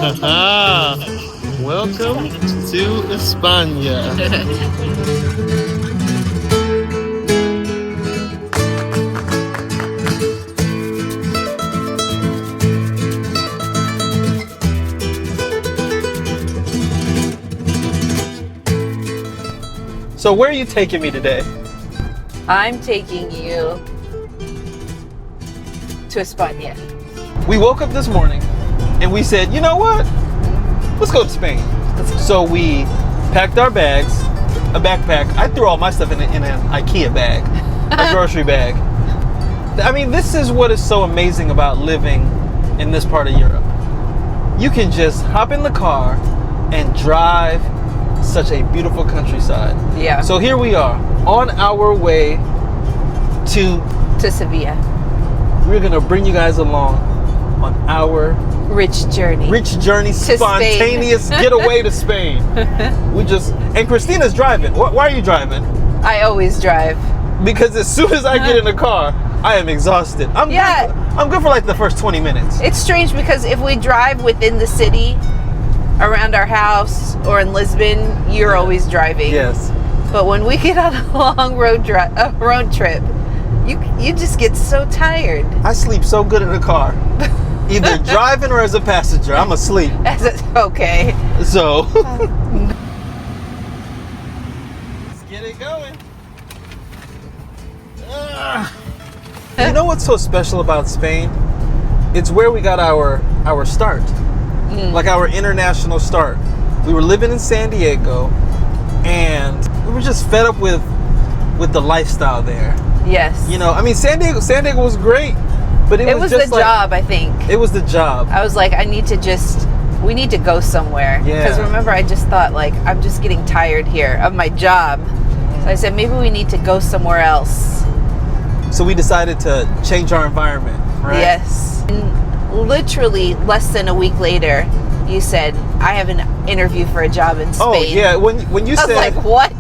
Welcome to España. So where are you taking me today? I'm taking you to España. We woke up this morning and we said, you know what? Let's go to Spain. So we packed our bags, a backpack. I threw all my stuff in an IKEA bag, a grocery bag. I mean, this is what is so amazing about living in this part of Europe. You can just hop in the car and drive such a beautiful countryside. Yeah. So here we are on our way to Sevilla. We're going to bring you guys along on our Rich journey. Spontaneous getaway to Spain. And Christina's driving. Why are you driving? I always drive. Because as soon as I get in the car, I am exhausted. I'm good for like the first 20 minutes. It's strange because if we drive within the city, around our house, or in Lisbon, you're always driving. Yes. But when we get on a long road trip, you just get so tired. I sleep so good in the car. Either driving or as a passenger. I'm asleep. Okay. So let's get it going. You know what's so special about Spain? It's where we got our start. Like our international start. We were living in San Diego and we were just fed up with the lifestyle there. Yes. You know, I mean San Diego was great, but it was just the job, I think. It was the job. I was like, we need to go somewhere. Yeah. Because remember, I just thought, like, I'm just getting tired here of my job. So I said, maybe we need to go somewhere else. So we decided to change our environment, right? Yes. And literally less than a week later, you said, I have an interview for a job in Spain. Oh, yeah. When you said... I was like, what?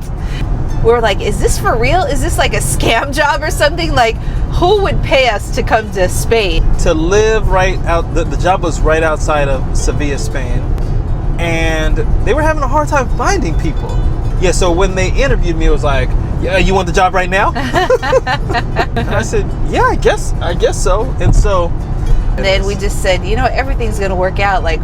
We were like, is this for real? Is this like a scam job or something? Like, who would pay us to come to Spain? To live right out, the job was right outside of Sevilla, Spain. And they were having a hard time finding people. Yeah, so when they interviewed me, it was like, yeah, you want the job right now? And I said, yeah, I guess so. And so... And then we just said, you know, everything's going to work out. Like,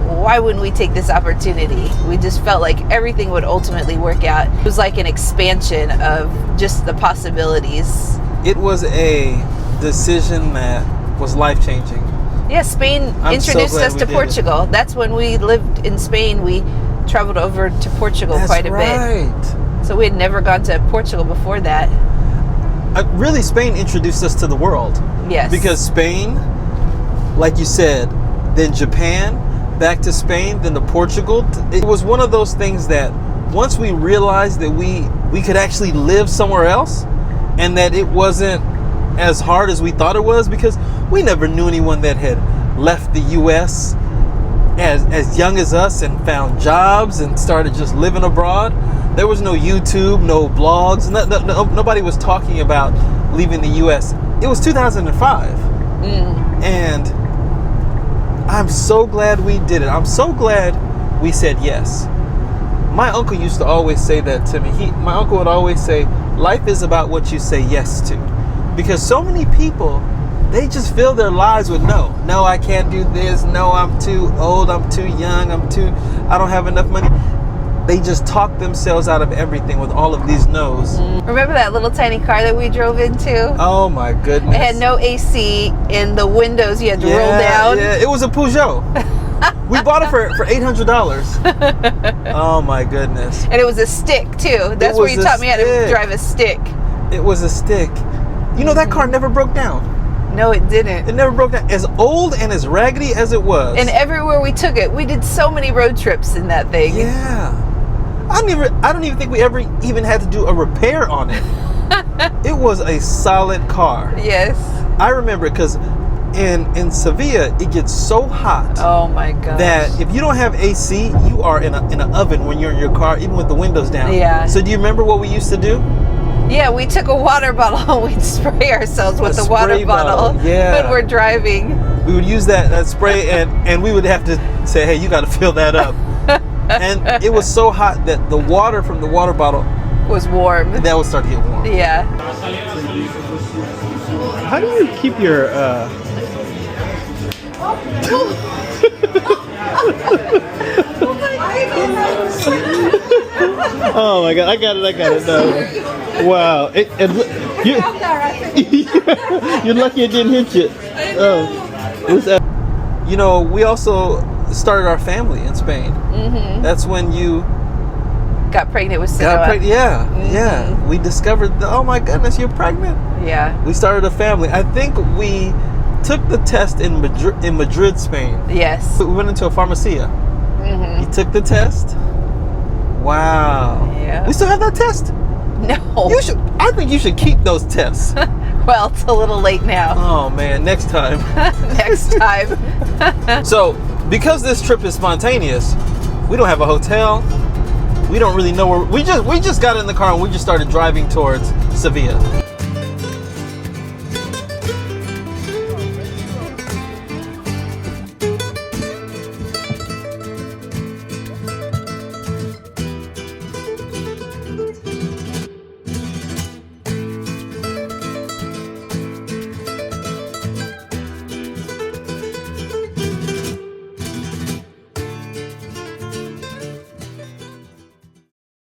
why wouldn't we take this opportunity? We just felt like everything would ultimately work out. It was like an expansion of just the possibilities. It was a decision that was life-changing. Yeah, Spain introduced us to Portugal. That's when we lived in Spain. We traveled over to Portugal quite a bit. Right. So we had never gone to Portugal before that. Really, Spain introduced us to the world. Yes. Because Spain, like you said, then Japan, back to Spain, then to Portugal. It was one of those things that once we realized that we could actually live somewhere else and that it wasn't as hard as we thought it was, because we never knew anyone that had left the U.S. as young as us and found jobs and started just living abroad. There was no YouTube, no blogs. Nobody was talking about leaving the U.S. It was 2005. And I'm so glad we did it. I'm so glad we said yes. My uncle used to always say that to me. My uncle would always say, life is about what you say yes to. Because so many people, they just fill their lives with no. No, I can't do this. No, I'm too old. I'm too young. I don't have enough money. They just talk themselves out of everything with all of these no's. Remember that little tiny car that we drove into? Oh my goodness. It had no AC and the windows you had to roll down. Yeah, it was a Peugeot. We bought it for $800. Oh my goodness. And it was a stick too. That's where you taught me how to drive a stick. It was a stick. You know, that car never broke down. No, it didn't. It never broke down. As old and as raggedy as it was. And everywhere we took it, we did so many road trips in that thing. Yeah. I don't even think we ever even had to do a repair on it. It was a solid car. Yes. I remember because in Sevilla, it gets so hot. Oh my gosh. That if you don't have AC, you are in an oven when you're in your car, even with the windows down. Yeah. So do you remember what we used to do? Yeah, we took a water bottle and we'd spray ourselves with the water bottle yeah. when we're driving. We would use that spray, and we would have to say, hey, you got to fill that up. And it was so hot that the water from the water bottle Was warm. that would start to get warm. Yeah. How do you keep your Oh my god, I got it. No. Wow. You're lucky it didn't hit you. Oh. It was You know, we also started our family in Spain. Mm-hmm. That's when you Got pregnant with got Sinoa. pregnant. Yeah. We discovered, oh my goodness, you're pregnant. Yeah. We started a family. I think we took the test in Madrid, Spain. Yes. We went into a farmacia. Mm-hmm. You took the test. Wow. Yeah. We still have that test. No. You should. I think you should keep those tests. Well, it's a little late now. Oh man, next time. Next time. So, because this trip is spontaneous, we don't have a hotel. We don't really know where. We just got in the car and we just started driving towards Sevilla.